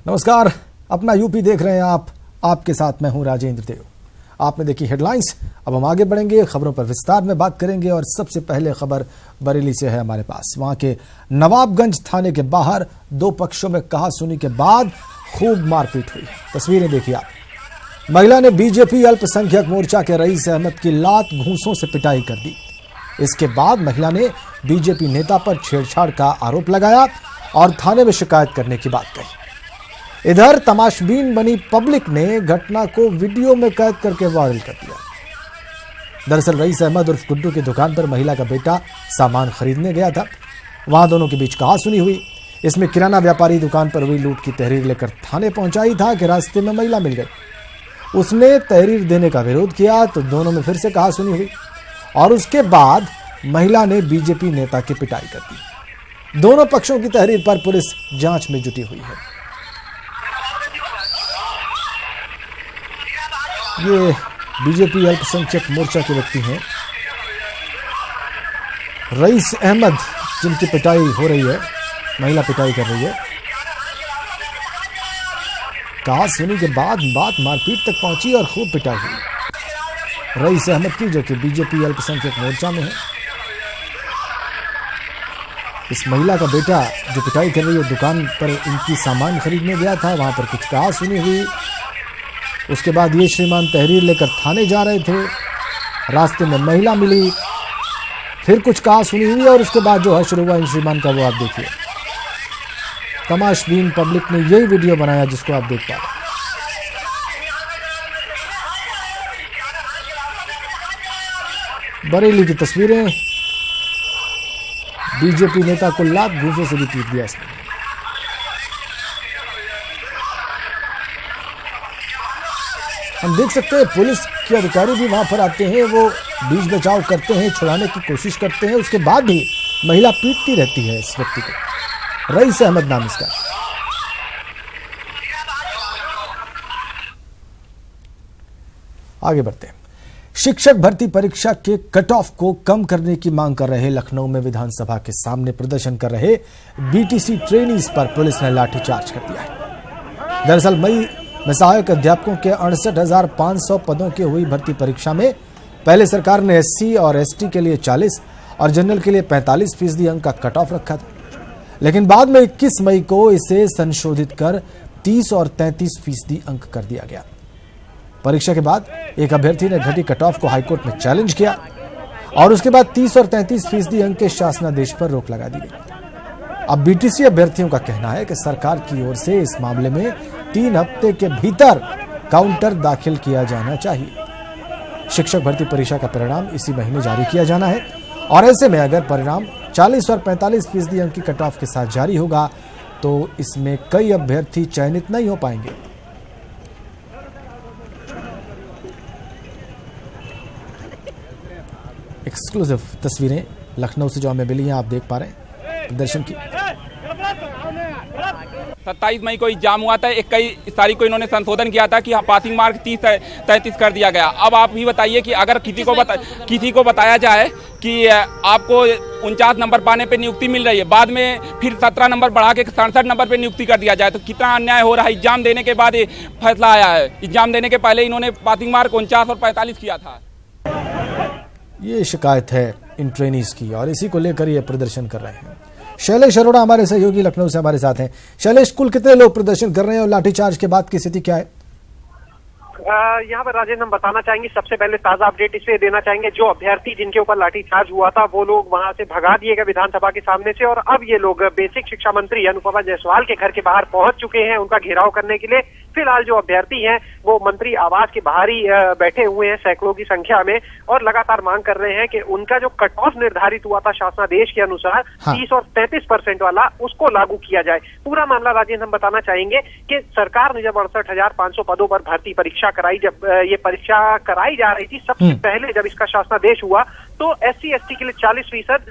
नमस्कार, अपना यूपी देख रहे हैं आप। आपके साथ मैं हूं राजेंद्र देव। आपने देखी हेडलाइंस, अब हम आगे बढ़ेंगे, खबरों पर विस्तार में बात करेंगे। और सबसे पहले खबर बरेली से है हमारे पास। वहां के नवाबगंज थाने के बाहर दो पक्षों में कहासुनी के बाद खूब मारपीट हुई। तस्वीरें देखिए आप। महिला ने बीजेपी अल्पसंख्यक मोर्चा के रईस अहमद की लात घूंसों से पिटाई कर दी। इसके बाद महिला ने बीजेपी नेता पर छेड़छाड़ का आरोप लगाया और थाने में शिकायत करने की बात कही। इधर तमाशबीन बनी पब्लिक ने घटना को वीडियो में कैद करके वायरल कर दिया। दरअसल रईस अहमद उर्फ गुड्डू की दुकान पर महिला का बेटा सामान खरीदने गया था। वहां दोनों के बीच कहासुनी हुई। इसमें किराना व्यापारी दुकान पर हुई लूट की तहरीर लेकर थाने पहुंचा ही था कि रास्ते में महिला मिल गई। उसने तहरीर देने का विरोध किया तो दोनों में फिर से कहासुनी हुई और उसके बाद महिला ने बीजेपी नेता की पिटाई कर दी। दोनों पक्षों की तहरीर पर पुलिस जांच में जुटी हुई है। ये बीजेपी अल्पसंख्यक मोर्चा के व्यक्ति हैं, रईस अहमद, जिनकी पिटाई हो रही है, महिला पिटाई कर रही है। कहासुनी के बाद बात मारपीट तक पहुंची और खूब पिटाई हुई। रईस अहमद की, जो कि बीजेपी अल्पसंख्यक मोर्चा में है। इस महिला का बेटा जो पिटाई कर रही है, दुकान पर इनकी सामान खरीदने गया था, वहां पर कुछ कहासुनी हुई। उसके बाद ये श्रीमान तहरीर लेकर थाने जा रहे थे, रास्ते में महिला मिली, फिर कुछ कहासुनी हुई और उसके बाद जो हश्र हुआ इन श्रीमान का वो आप देखिए। तमाशबीन पब्लिक ने यही वीडियो बनाया जिसको आप देख पा रहे हैं। बरेली की तस्वीरें। बीजेपी नेता को लात घूंसों से भी पीट दिया इसने। हम देख सकते हैं पुलिस के अधिकारी भी वहां पर आते हैं, वो बीच बचाव करते हैं, छुड़ाने की कोशिश करते हैं। उसके बाद भी महिला पीटती रहती है इस व्यक्ति को। रईस अहमद नाम इसका। आगे बढ़ते हैं। शिक्षक भर्ती परीक्षा के कट ऑफ को कम करने की मांग कर रहे लखनऊ में विधानसभा के सामने प्रदर्शन कर रहे बीटीसी ट्रेनीज पर पुलिस ने लाठीचार्ज कर दिया है। दरअसल मई में सहायक अध्यापकों के 68,500 पदों की हुई भर्ती परीक्षा में पहले सरकार ने एससी और एसटी के लिए 40 और जनरल के लिए 45% अंक का कट ऑफ रखा था। लेकिन बाद में 21 मई को इसे संशोधित कर 30 और 33% अंक कर दिया गया। परीक्षा के बाद एक अभ्यर्थी ने घटी कट ऑफ को हाईकोर्ट में चैलेंज किया और उसके बाद 30 और 33% अंक के शासनादेश पर रोक लगा दी गई। अब बीटीसी अभ्यर्थियों का कहना है कि सरकार की ओर से इस मामले में 3 हफ्ते के भीतर काउंटर दाखिल किया जाना चाहिए। शिक्षक भर्ती परीक्षा का परिणाम इसी महीने जारी किया जाना है और ऐसे में अगर परिणाम 40 और 45% अंक की कट ऑफ के साथ जारी होगा तो इसमें कई अभ्यर्थी चयनित नहीं हो पाएंगे। एक्सक्लूसिव तस्वीरें लखनऊ से जो हमें मिली हैं, आप देख पा रहे हैं प्रदर्शन की। 27 मई को एग्जाम हुआ था, 21 तारीख को इन्होंने संशोधन किया था कि हाँ पासिंग मार्क 30-33 कर दिया गया। अब आप ही बताइए कि अगर किसी को बताया जाए कि आपको 49 नंबर पाने पे नियुक्ति मिल रही है, बाद में फिर 17 नंबर बढ़ा के 67 नंबर पे नियुक्ति कर दिया जाए तो कितना अन्याय हो रहा है। एग्जाम देने के बाद ये फैसला आया है। एग्जाम देने के पहले इन्होंने पासिंग मार्क 49 और 45 किया था। ये शिकायत है इन ट्रेनीज की और इसी को लेकर ये प्रदर्शन कर रहे हैं। शैलेश अरोड़ा हमारे सहयोगी लखनऊ से हमारे साथ हैं। शैलेश, कुल कितने लोग प्रदर्शन कर रहे हैं और लाठीचार्ज के बाद की स्थिति क्या है? यहाँ पर राजेंद्र हम बताना चाहेंगे, सबसे पहले ताजा अपडेट इसलिए देना चाहेंगे, जो अभ्यर्थी जिनके ऊपर लाठीचार्ज हुआ था वो लोग वहां से भगा दिए गए विधानसभा के सामने से और अब ये लोग बेसिक शिक्षा मंत्री अनुपमा जायसवाल के घर के बाहर पहुंच चुके हैं उनका घेराव करने के लिए। फिलहाल जो अभ्यर्थी हैं वो मंत्री आवास के बाहर ही बैठे हुए हैं सैकड़ों की संख्या में और लगातार मांग कर रहे हैं कि उनका जो कट ऑफ निर्धारित हुआ था शासनादेश के अनुसार 30 और 33% वाला, उसको लागू किया जाए। पूरा मामला राजेंद्र हम बताना चाहेंगे कि सरकार ने जब 68,500 पदों पर भर्ती परीक्षा कराई, जब ये परीक्षा कराई जा रही थी, सबसे पहले जब इसका शासनादेश हुआ तो SC/ST के लिए 40%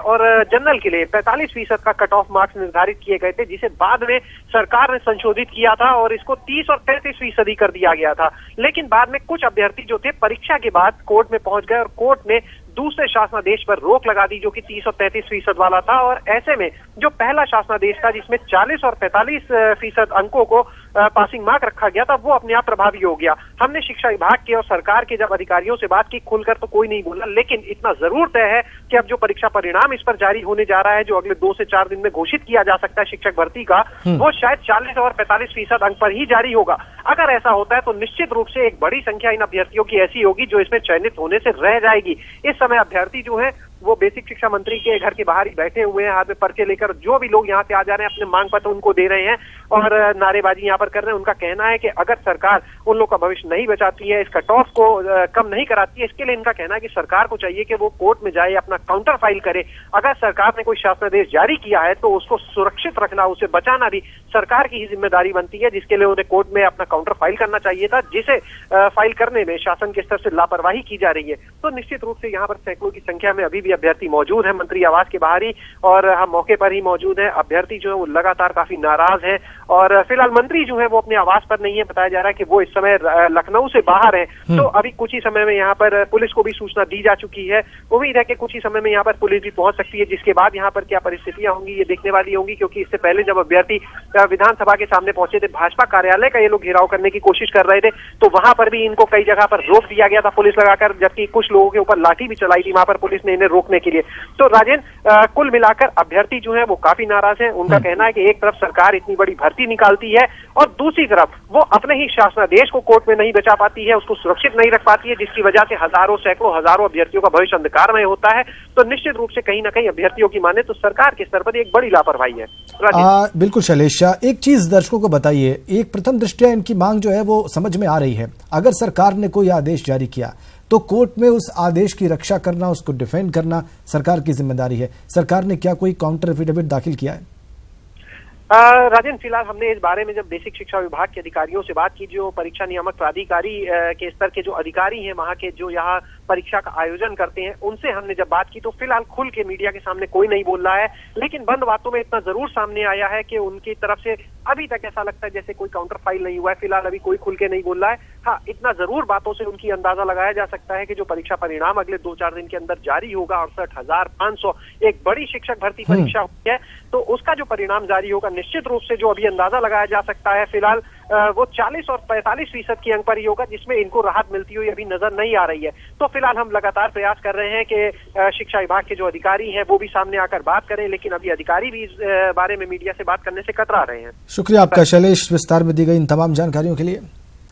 और जनरल के लिए 45% का कट ऑफ मार्क्स निर्धारित किए गए थे, जिसे बाद में सरकार ने संशोधित किया था और इसको 30 और 33% ही कर दिया गया था। लेकिन बाद में कुछ अभ्यर्थी जो थे परीक्षा के बाद कोर्ट में पहुंच गए और कोर्ट ने दूसरे शासनादेश पर रोक लगा दी जो कि 30 और 33% वाला था। और ऐसे में जो पहला शासनादेश था जिसमें 40 और 45% अंकों को पासिंग मार्क रखा गया था, वो अपने आप प्रभावी हो गया। हमने शिक्षा विभाग के और सरकार के जब अधिकारियों से बात की, खुलकर तो कोई नहीं बोला, लेकिन इतना जरूर तय है कि अब जो परीक्षा परिणाम इस पर जारी होने जा रहा है, जो अगले 2 से 4 दिन में घोषित किया जा सकता है शिक्षक भर्ती का, वो शायद 40 और 45% अंक पर ही जारी होगा। अगर ऐसा होता है तो निश्चित रूप से एक बड़ी संख्या इन अभ्यर्थियों की ऐसी होगी जो इसमें चयनित होने से रह जाएगी। इस समय अभ्यर्थी जो है वो बेसिक शिक्षा मंत्री के घर के बाहर ही बैठे हुए हैं, हाथ में पर्चे लेकर। जो भी लोग यहाँ से आ जा रहे हैं अपने मांग पत्र उनको दे रहे हैं और नारेबाजी यहाँ पर कर रहे हैं। उनका कहना है कि अगर सरकार उन लोग का भविष्य नहीं बचाती है, इस कट ऑफ को कम नहीं कराती है, इसके लिए इनका कहना है कि सरकार को चाहिए कि वो कोर्ट में जाए, अपना काउंटर फाइल करे। अगर सरकार ने कोई शासनादेश जारी किया है तो उसको सुरक्षित रखना, उसे बचाना भी सरकार की ही जिम्मेदारी बनती है, जिसके लिए उन्हें कोर्ट में अपना काउंटर फाइल करना चाहिए था, जिसे फाइल करने में शासन के स्तर से लापरवाही की जा रही है। तो निश्चित रूप से यहाँ पर सैकड़ों की संख्या में अभी भी अभ्यर्थी मौजूद है मंत्री आवास के बाहर ही, और हम मौके पर ही मौजूद हैं। अभ्यर्थी जो है वो लगातार काफी नाराज हैं और फिलहाल मंत्री जो है वो अपने आवास पर नहीं है। बताया जा रहा है कि वो इस समय लखनऊ से बाहर है। तो अभी कुछ ही समय में यहाँ पर पुलिस को भी सूचना दी जा चुकी है। उम्मीद है कि कुछ ही समय में यहाँ पर पुलिस भी पहुंच सकती है, जिसके बाद यहाँ पर क्या परिस्थितियां होंगी ये देखने वाली होंगी। क्योंकि इससे पहले जब अभ्यर्थी विधानसभा के सामने पहुंचे थे, भाजपा कार्यालय का ये लोग घेराव करने की कोशिश कर रहे थे, तो वहां पर भी इनको कई जगह पर रोक दिया गया था पुलिस लगाकर, जबकि कुछ लोगों के ऊपर लाठी भी चलाई थी वहां पर पुलिस ने इन्हें रोकने के लिए। तो राजेंद्र, कुल मिलाकर अभ्यर्थी जो है वो काफी नाराज हैं। उनका कहना है कि एक तरफ सरकार इतनी बड़ी भर्ती निकालती है और दूसरी तरफ वो अपने ही शासनादेश को कोर्ट में नहीं बचा पाती है, उसको सुरक्षित नहीं रख पाती है, जिसकी वजह से हजारों सैकड़ों हजारों अभ्यर्थियों का भविष्य अंधकारमय होता है। तो निश्चित रूप से कहीं ना कहीं अभ्यर्थियों की माने तो सरकार के स्तर पर एक बड़ी लापरवाही है। बिल्कुल शैलेश, एक चीज दर्शकों को बताइए, एक प्रथम दृष्टया इनकी मांग जो है वो समझ में आ रही है। अगर सरकार ने कोई आदेश जारी किया तो कोर्ट में उस आदेश की रक्षा करना, उसको डिफेंड करना सरकार की जिम्मेदारी है। सरकार ने क्या कोई काउंटर एफिडेविट दाखिल किया है? राजेंद्र, फिलहाल हमने इस बारे में जब बेसिक शिक्षा विभाग के अधिकारियों से बात की, जो परीक्षा नियामक प्राधिकारी के स्तर के जो अधिकारी हैं वहां के, जो यहाँ परीक्षा का आयोजन करते हैं, उनसे हमने जब बात की तो फिलहाल खुल के मीडिया के सामने कोई नहीं बोल रहा है। लेकिन बंद बातों में इतना जरूर सामने आया है कि उनकी तरफ से अभी तक ऐसा लगता है जैसे कोई काउंटर फाइल नहीं हुआ है। फिलहाल अभी कोई खुल के नहीं बोल रहा है। हाँ, इतना जरूर बातों से उनकी अंदाजा लगाया जा सकता है कि जो परीक्षा परिणाम अगले 2-4 दिन के अंदर जारी होगा, 68,500 एक बड़ी शिक्षक भर्ती परीक्षा हुई है, तो उसका जो परिणाम जारी होगा, निश्चित रूप से जो अभी अंदाजा लगाया जा सकता है फिलहाल वो 40 और 45% की अंक पर ही होगा, जिसमें इनको राहत मिलती हुई अभी नजर नहीं आ रही है। तो फिलहाल हम लगातार प्रयास कर रहे हैं कि शिक्षा विभाग के जो अधिकारी हैं वो भी सामने आकर बात करें, लेकिन अभी अधिकारी भी इस बारे में मीडिया से बात करने से कतरा रहे हैं। शुक्रिया आपका शैलेश, विस्तार में दी गई इन तमाम जानकारियों के लिए।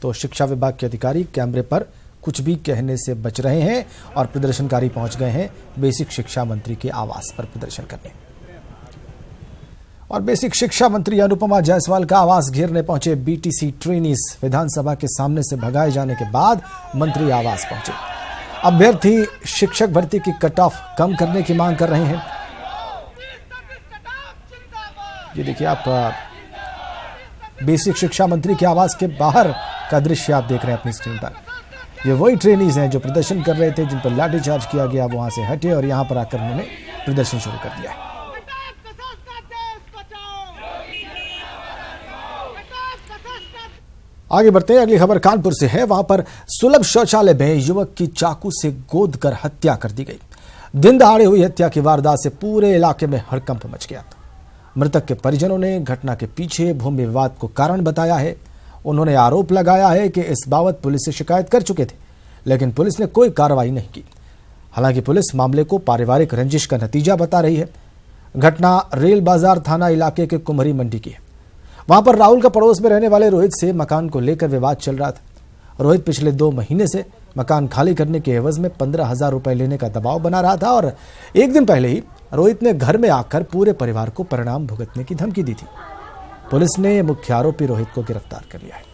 तो शिक्षा विभाग के अधिकारी कैमरे पर कुछ भी कहने से बच रहे हैं और प्रदर्शनकारी पहुंच गए हैं बेसिक शिक्षा मंत्री के आवास पर प्रदर्शन करने। और बेसिक शिक्षा मंत्री अनुपमा जायसवाल का आवास घेरने पहुंचे बीटीसी ट्रेनीज। विधानसभा के सामने से भगाए जाने के बाद मंत्री आवास पहुंचे। अभ्यर्थी शिक्षक भर्ती की कट ऑफ कम करने की मांग कर रहे हैं। ये देखिए आप, बेसिक शिक्षा मंत्री के आवास के बाहर का दृश्य आप देख रहे हैं अपनी स्क्रीन पर। ये वही ट्रेनीज हैं जो प्रदर्शन कर रहे थे, जिन पर लाठीचार्ज किया गया, वहां से हटे और यहां पर आकर उन्होंने प्रदर्शन शुरू कर दिया है। आगे बढ़ते हैं, अगली खबर कानपुर से है। वहां पर सुलभ शौचालय में युवक की चाकू से गोद कर हत्या कर दी गई। दिन दहाड़े हुई हत्या की वारदात से पूरे इलाके में हड़कंप मच गया। मृतक के परिजनों ने घटना के पीछे भूमि विवाद को कारण बताया है। उन्होंने आरोप लगाया है कि इस बाबत पुलिस से शिकायत कर चुके थे, लेकिन पुलिस ने कोई कार्रवाई नहीं की। हालांकि पुलिस मामले को पारिवारिक रंजिश का नतीजा बता रही है। घटना रेल बाजार थाना इलाके के कुम्हरी मंडी की है। वहां पर राहुल का पड़ोस में रहने वाले रोहित से मकान को लेकर विवाद चल रहा था। रोहित पिछले 2 महीने से मकान खाली करने के एवज में 15,000 रुपए लेने का दबाव बना रहा था और एक दिन पहले ही रोहित ने घर में आकर पूरे परिवार को परिणाम भुगतने की धमकी दी थी। पुलिस ने मुख्य आरोपी रोहित को गिरफ्तार कर लिया है।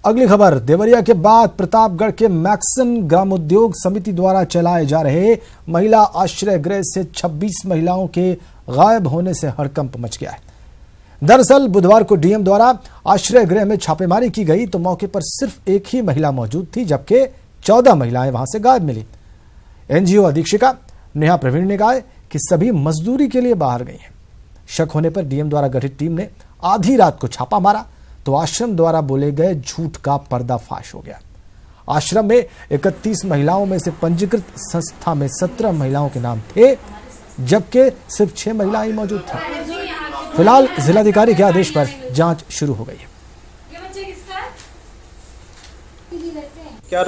अगली खबर, देवरिया के बाद प्रतापगढ़ के मैक्सन ग्रामोद्योग समिति द्वारा चलाए जा रहे महिला आश्रय गृह से 26 महिलाओं के गायब होने से हड़कंप मच गया है। दरअसल बुधवार को डीएम द्वारा आश्रय गृह में छापेमारी की गई तो मौके पर सिर्फ एक ही महिला मौजूद थी, जबकि 14 महिलाएं वहां से गायब मिली। एनजीओ अधीक्षिका नेहा प्रवीण ने कहा कि सभी मजदूरी के लिए बाहर गई हैं। शक होने पर डीएम द्वारा गठित टीम ने आधी रात को छापा मारा तो आश्रम द्वारा बोले गए झूठ का पर्दाफाश हो गया। आश्रम में 31 महिलाओं में से पंजीकृत संस्था में 17 महिलाओं के नाम थे, जबकि सिर्फ 6 महिलाएं मौजूद थीं। फिलहाल जिलाधिकारी के आदेश पर जांच शुरू हो गई है। क्या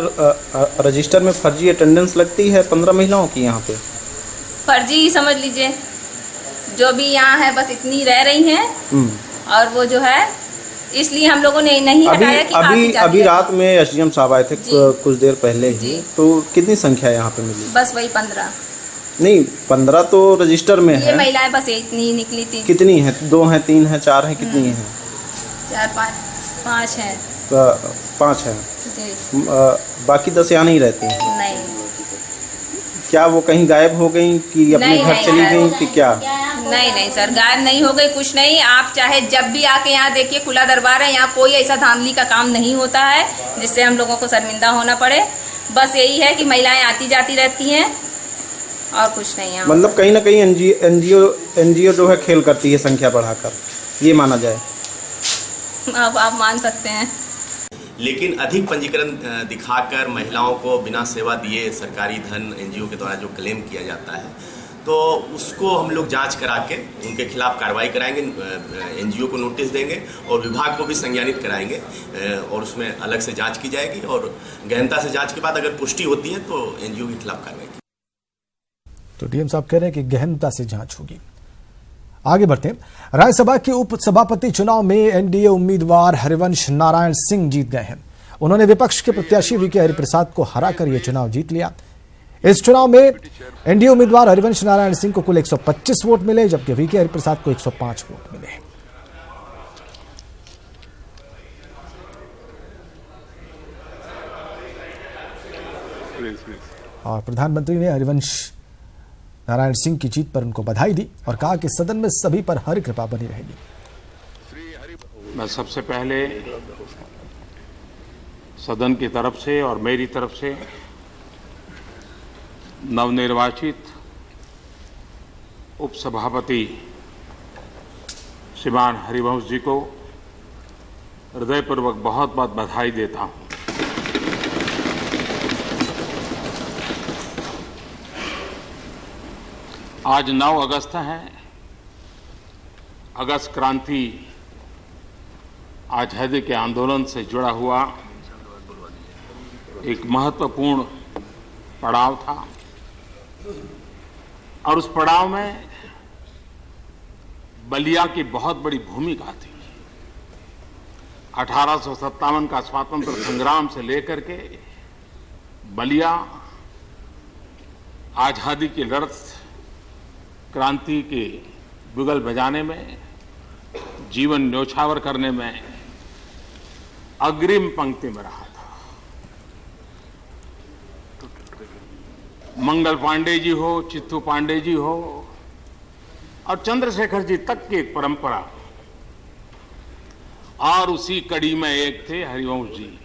रजिस्टर में फर्जी अटेंडेंस लगती है 15 महिलाओं की? यहाँ पे फर्जी ही समझ लीजिए, जो भी यहाँ है बस इतनी रह रही हैं और वो जो है इसलिए हम लोगों ने नहीं हटाया कि अभी रात में एसडीएम साहब आए थे कुछ देर पहले ही, तो कितनी संख्या यहाँ पे मिली? बस वही 15 नहीं, 15 तो रजिस्टर में है। ये महिलाएं बस इतनी ही निकली थी। कितनी है? 2 हैं, 3 हैं, 4 हैं, कितनी हैं? 4 5 हैं। 5 हैं। बाकी 10 यहाँ नहीं रहती हैं? नहीं। क्या वो कहीं गायब हो गई कि अपने घर चली गई कि क्या? नहीं सर, गायब नहीं हो गई, कुछ नहीं। आप चाहे जब भी आके यहाँ देखिए, खुला दरबार है, यहाँ कोई ऐसा धांधली का काम नहीं होता है जिससे हम लोगों को शर्मिंदा होना पड़े। बस यही है कि महिलाएं आती जाती रहती हैं और कुछ नहीं है। मतलब कहीं ना कहीं एनजीओ जो है खेल करती है संख्या बढ़ाकर, ये माना जाए? अब आप मान सकते हैं। लेकिन अधिक पंजीकरण दिखाकर महिलाओं को बिना सेवा दिए सरकारी धन एनजीओ के द्वारा जो क्लेम किया जाता है, तो उसको हम लोग जांच करा के उनके खिलाफ कार्रवाई कराएंगे, एनजीओ को नोटिस देंगे और विभाग को भी संज्ञानित कराएंगे और उसमें अलग से जांच की जाएगी और गहनता से जांच के बाद अगर पुष्टि होती है तो एनजीओ के खिलाफ कार्रवाई की। तो डीएम साहब कह रहे हैं कि गहनता से जांच होगी। आगे बढ़ते हैं। राज्यसभा के उप सभापति चुनाव में एनडीए उम्मीदवार हरिवंश नारायण सिंह जीत गए हैं। उन्होंने विपक्ष के प्रत्याशी वीके हरिप्रसाद को हराकर यह चुनाव जीत लिया। इस चुनाव में एनडीए उम्मीदवार हरिवंश नारायण सिंह को कुल 125 वोट मिले, जबकि वीके हरिप्रसाद को 105 वोट मिले। और प्रधानमंत्री ने हरिवंश नारायण सिंह की जीत पर उनको बधाई दी और कहा कि सदन में सभी पर हरि कृपा बनी रहेगी। मैं सबसे पहले सदन की तरफ से और मेरी तरफ से नवनिर्वाचित उपसभापति श्रीमान हरिवंश जी को हृदयपूर्वक बहुत बहुत बधाई देता हूं। आज 9 अगस्त है। अगस्त क्रांति आजादी के आंदोलन से जुड़ा हुआ एक महत्वपूर्ण पड़ाव था और उस पड़ाव में बलिया की बहुत बड़ी भूमिका थी। 1857 का स्वातंत्र संग्राम से लेकर के बलिया आजादी की लड़त, क्रांति के बिगुल बजाने में, जीवन न्योछावर करने में अग्रिम पंक्ति में रहा था। मंगल पांडे जी हो, चित्तू पांडे जी हो और चंद्रशेखर जी तक की एक परंपरा, और उसी कड़ी में एक थे हरिवंश जी।